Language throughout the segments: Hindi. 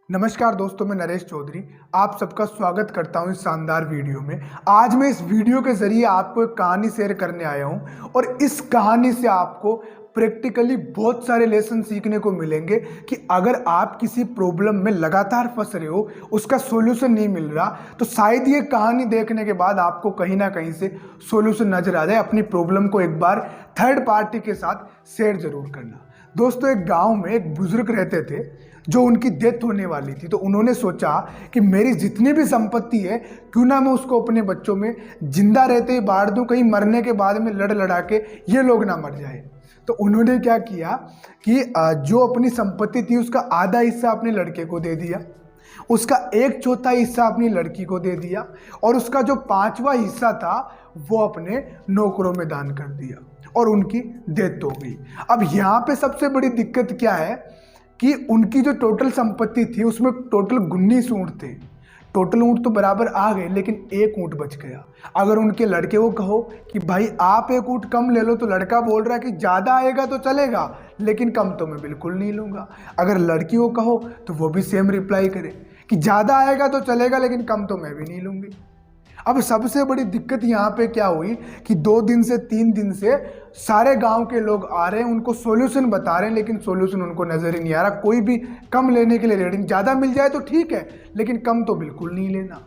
नमस्कार दोस्तों, मैं नरेश चौधरी आप सबका स्वागत करता हूं इस शानदार वीडियो में। आज मैं इस वीडियो के जरिए आपको एक कहानी शेयर करने आया हूं और इस कहानी से आपको प्रैक्टिकली बहुत सारे लेसन सीखने को मिलेंगे कि अगर आप किसी प्रॉब्लम में लगातार फंस रहे हो, उसका सॉल्यूशन नहीं मिल रहा, तो शायद ये कहानी देखने के बाद आपको कहीं ना कहीं से सॉल्यूशन नजर आ जाए। अपनी प्रॉब्लम को एक बार थर्ड पार्टी के साथ शेयर जरूर करना। दोस्तों, एक गांव में एक बुजुर्ग रहते थे जो उनकी डेथ होने वाली थी। तो उन्होंने सोचा कि मेरी जितनी भी संपत्ति है, क्यों ना मैं उसको अपने बच्चों में जिंदा रहते ही बांट दूं, कहीं मरने के बाद में लड़ लड़ा के ये लोग ना मर जाए। तो उन्होंने क्या किया कि जो अपनी संपत्ति थी उसका आधा हिस्सा अपने लड़के को दे दिया, उसका 1/4 हिस्सा अपनी लड़की को दे दिया और उसका जो 5वां हिस्सा था वो अपने नौकरों में दान कर दिया और उनकी डेथ हो गई। अब यहाँ पे सबसे बड़ी दिक्कत क्या है कि उनकी जो टोटल संपत्ति थी उसमें टोटल 19 ऊँट थे। टोटल ऊँट तो बराबर आ गए, लेकिन एक ऊँट बच गया। अगर उनके लड़के को कहो कि भाई आप एक ऊँट कम ले लो, तो लड़का बोल रहा है कि ज़्यादा आएगा तो चलेगा, लेकिन कम तो मैं बिल्कुल नहीं लूँगा। अगर लड़की को कहो तो वो भी सेम रिप्लाई करे कि ज़्यादा आएगा तो चलेगा, लेकिन कम तो मैं भी नहीं लूँगी। अब सबसे बड़ी दिक्कत यहाँ पे क्या हुई कि 2 दिन से 3 दिन से सारे गांव के लोग आ रहे हैं, उनको सॉल्यूशन बता रहे हैं, लेकिन सॉल्यूशन उनको नजर ही नहीं आ रहा। कोई भी कम लेने के लिए रेडी, ज़्यादा मिल जाए तो ठीक है, लेकिन कम तो बिल्कुल नहीं लेना।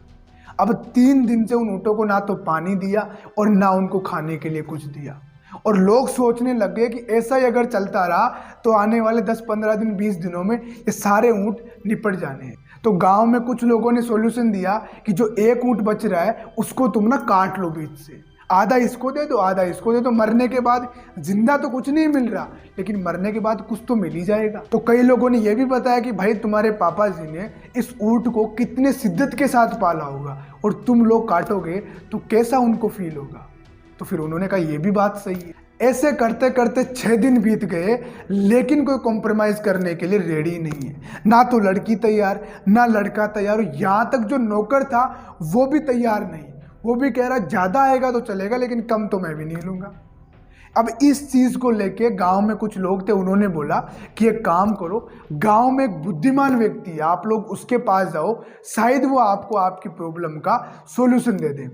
अब 3 दिन से उन ऊँटों को ना तो पानी दिया और ना उनको खाने के लिए कुछ दिया, और लोग सोचने लग गए कि ऐसा ही अगर चलता रहा तो आने वाले 10-15 दिन 20 दिनों में ये सारे ऊँट निपट जाने हैं। तो गांव में कुछ लोगों ने सॉल्यूशन दिया कि जो एक ऊँट बच रहा है उसको तुम ना काट लो बीच से, आधा इसको दे दो आधा इसको दे दो। मरने के बाद जिंदा तो कुछ नहीं मिल रहा, लेकिन मरने के बाद कुछ तो मिल ही जाएगा। तो कई लोगों ने यह भी बताया कि भाई तुम्हारे पापा जी ने इस ऊँट को कितने शिद्दत के साथ पाला होगा और तुम लोग काटोगे तो कैसा उनको फील होगा। तो फिर उन्होंने कहा यह भी बात सही है। ऐसे करते करते 6 दिन बीत गए, लेकिन कोई कॉम्प्रोमाइज करने के लिए रेडी नहीं है। ना तो लड़की तैयार, ना लड़का तैयार, यहाँ तक जो नौकर था वो भी तैयार नहीं। वो भी कह रहा ज़्यादा आएगा तो चलेगा, लेकिन कम तो मैं भी नहीं लूँगा। अब इस चीज़ को लेके गांव में कुछ लोग थे, उन्होंने बोला कि एक काम करो, गांव में एक बुद्धिमान व्यक्ति है, आप लोग उसके पास जाओ, शायद वो आपको आपकी प्रॉब्लम का सॉल्यूशन दे दे।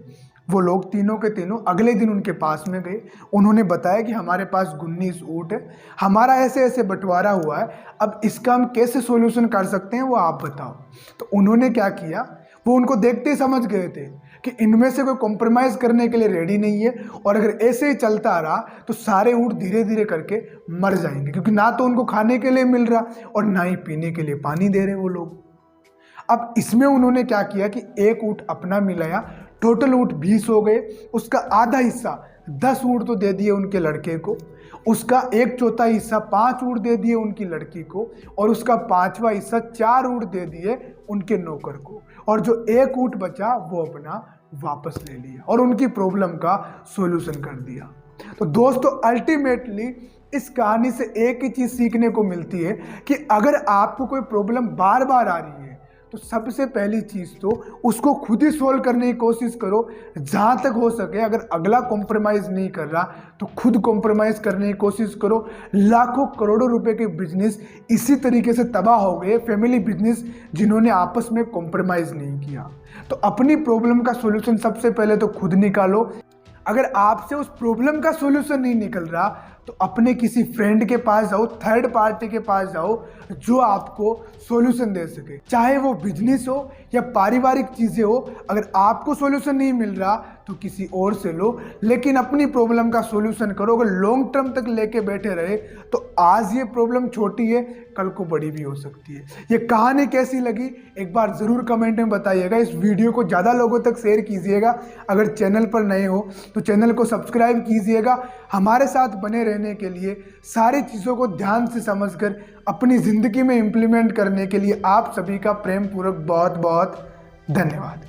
वो लोग तीनों के तीनों अगले दिन उनके पास में गए। उन्होंने बताया कि हमारे पास 19 ऊँट है, हमारा ऐसे ऐसे बंटवारा हुआ है, अब इसका हम कैसे सॉल्यूशन कर सकते हैं वो आप बताओ। तो उन्होंने क्या किया, वो उनको देखते ही समझ गए थे कि इनमें से कोई कॉम्प्रोमाइज करने के लिए रेडी नहीं है, और अगर ऐसे ही चलता रहा तो सारे ऊँट धीरे धीरे करके मर जाएंगे, क्योंकि ना तो उनको खाने के लिए मिल रहा और ना ही पीने के लिए पानी दे रहे वो लोग। अब इसमें उन्होंने क्या किया कि एक ऊँट अपना मिलाया, टोटल ऊँट 20 हो गए, उसका आधा हिस्सा 10 ऊँट तो दे दिए उनके लड़के को, उसका 1/4 हिस्सा 5 ऊँट दे दिए उनकी लड़की को, और उसका 5वां हिस्सा 4 ऊँट दे दिए उनके नौकर को, और जो एक ऊँट बचा वो अपना वापस ले लिया और उनकी प्रॉब्लम का सॉल्यूशन कर दिया। तो दोस्तों, अल्टीमेटली इस कहानी से एक ही चीज़ सीखने को मिलती है कि अगर आपको कोई प्रॉब्लम बार बार आ रही है तो सबसे पहली चीज़ तो उसको खुद ही सोल्व करने की कोशिश करो, जहाँ तक हो सके। अगर अगला कॉम्प्रोमाइज़ नहीं कर रहा तो खुद कॉम्प्रोमाइज़ करने की कोशिश करो। लाखों करोड़ों रुपए के बिजनेस इसी तरीके से तबाह हो गए, फैमिली बिजनेस, जिन्होंने आपस में कॉम्प्रोमाइज़ नहीं किया। तो अपनी प्रॉब्लम का सॉल्यूशन सबसे पहले तो खुद निकालो। अगर आपसे उस प्रॉब्लम का सॉल्यूशन नहीं निकल रहा तो अपने किसी फ्रेंड के पास जाओ, थर्ड पार्टी के पास जाओ, जो आपको सॉल्यूशन दे सके, चाहे वो बिजनेस हो या पारिवारिक चीज़ें हो। अगर आपको सॉल्यूशन नहीं मिल रहा तो किसी और से लो, लेकिन अपनी प्रॉब्लम का सॉल्यूशन करो। अगर लॉन्ग टर्म तक लेके बैठे रहे तो आज ये प्रॉब्लम छोटी है, कल को बड़ी भी हो सकती है। ये कहानी कैसी लगी एक बार ज़रूर कमेंट में बताइएगा। इस वीडियो को ज़्यादा लोगों तक शेयर कीजिएगा। अगर चैनल पर नए हो तो चैनल को सब्सक्राइब कीजिएगा। हमारे साथ बने रहने के लिए, सारी चीज़ों को ध्यान से समझकर अपनी ज़िंदगी में इम्प्लीमेंट करने के लिए आप सभी का प्रेम पूर्वक बहुत बहुत धन्यवाद।